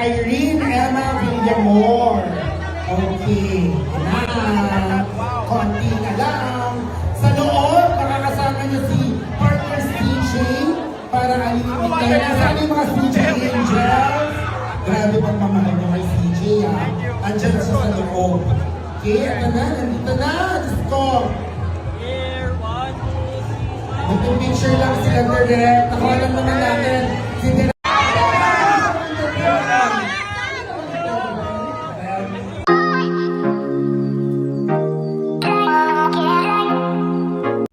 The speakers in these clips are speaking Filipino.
Irene Emma Villamor. Okay. Na. Konti na lang. Sa loob, makakasama niyo si partner CJ para alimutin kayo. Nasaan yung mga CJ Angels? Grabe pang mamahal niyo kay CJ ha. Andyan siya sa loob. Okay, ito na. Nandito na. Diyos ko. Mag-picture lang sila direct. Nakuha lang naman natin. Si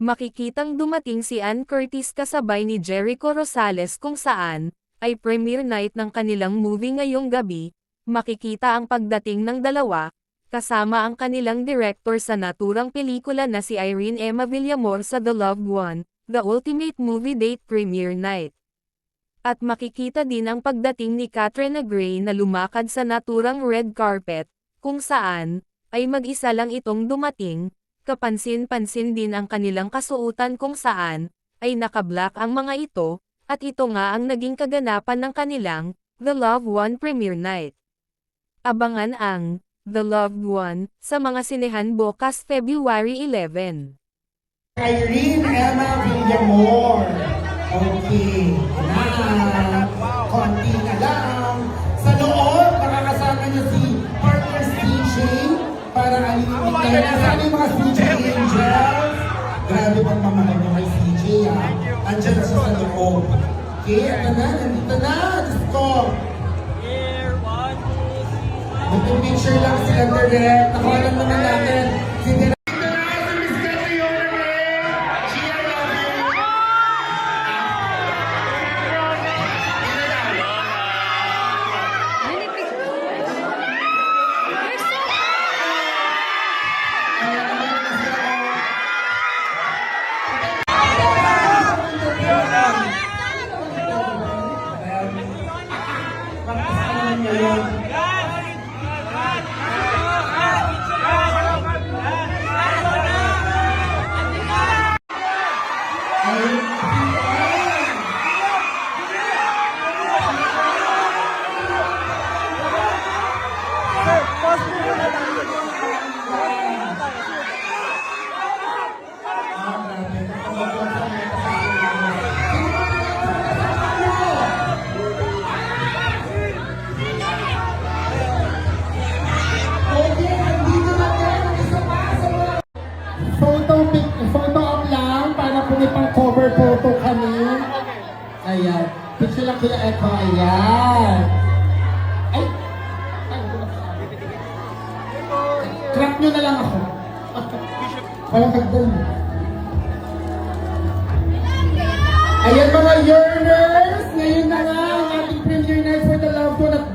Makikitang dumating si Ann Curtis kasabay ni Jericho Rosales kung saan ay premiere night ng kanilang movie ngayong gabi. Makikita ang pagdating ng dalawa, kasama ang kanilang director sa naturang pelikula na si Irene Emma Villamor sa The Loved One, The Ultimate Movie Date Premiere Night. At makikita din ang pagdating ni Katrina Gray na lumakad sa naturang red carpet, kung saan ay mag-isa lang itong dumating. Kapansin-pansin din ang kanilang kasuotan kung saan ay naka-black ang mga ito, at ito nga ang naging kaganapan ng kanilang The Loved One Premiere Night. Abangan ang The Loved One sa mga sinehan bukas February 11. Irene Emma Villamor. Okay. Na. Konti na lang. Sa loob, makakasama niyo si partner CJ para alimutin kayo. Nasaan yung mga CJ Angels? Grabe pang mamahal niyo kay CJ ha. Andyan siya sa loob. Okay, ito na. Nandito na. Diyos ko. Mag-picture lang sila direct. Nakuha lang naman natin. Si photo op lang para po may pang-cover photo kami. Ayan. Picture lang kila Echo. Ayan. Ay! Crack nyo na lang ako. Walang hagdan. Ayan mga yearners! Ngayon na nga ang ating premiere night for The Loved One at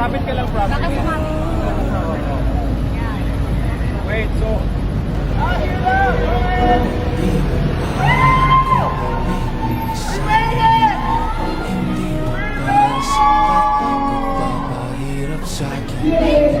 Kapit ka lang, property. Wait, so... Hindi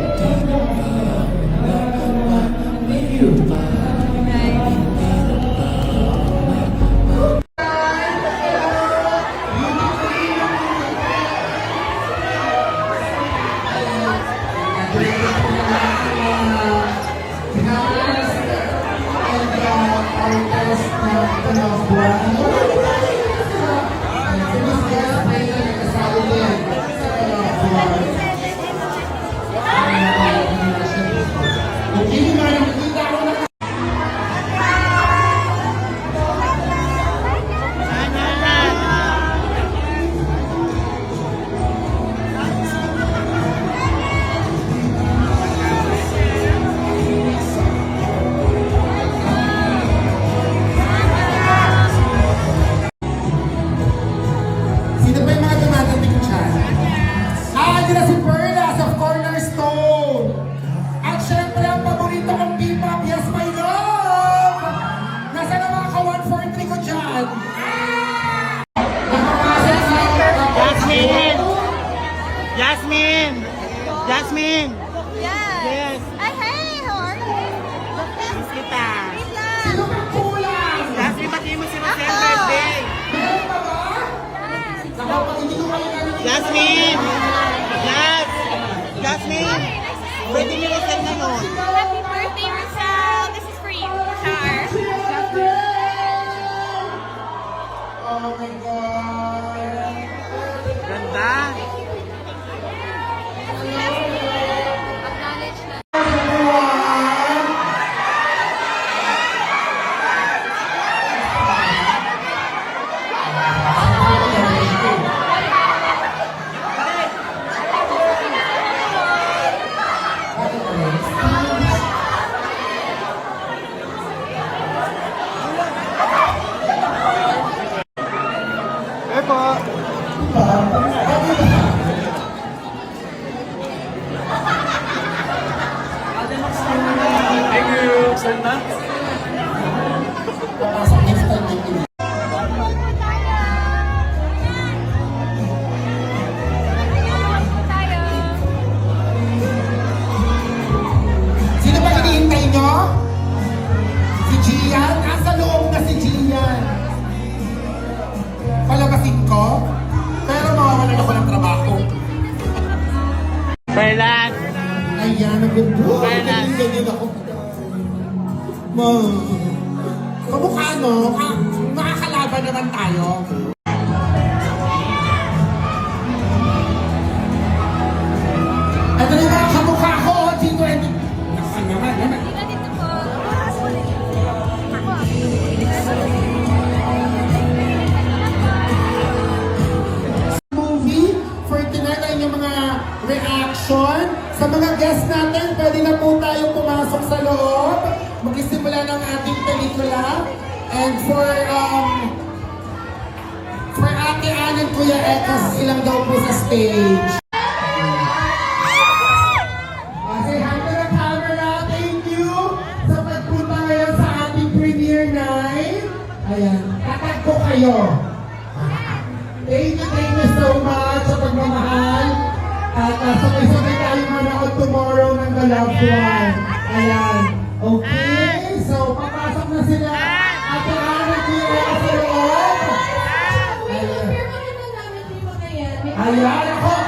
Jasmine! Jasmine! Pwede niyo i-send na yun. Happy birthday, Rizal! This is for you, Char. Oh my God! Ganda! Acknowledge na. Everyone! Epo. Thank you. Send na. Papasok next time dito. Sino ba hinihintay nyo? Si Gian? Nasa loob na si Gian. Palabasin ko? Pero mawawalan ako ng trabaho. Fernan! Ayan, nag-blow. Fernan. Ganyan ako. Kamukha no? Makakalaban naman tayo. Ito na yung mga kamukha ko, G20. Nasaan naman? Dito po. Movie for tonight ay yung mga reaction. Sa mga guests natin, pwede na po tayo pumasok sa loob. Magsisimula ng ating pelikula. And for Ate Ann and Kuya Ekas, ilang daw po sa stage. Say hi to the camera. Thank you sa pagpunta ngayon sa ating premiere night. Ayan, tatag ko kayo. Thank you so much sa pagmamahal. At sabay-sabay tayo manood tomorrow ng The Loved One. Ayan. Okay, so papasok na sila. Ate Ana, Kuya sa loob. Ayan. Ayan, ako.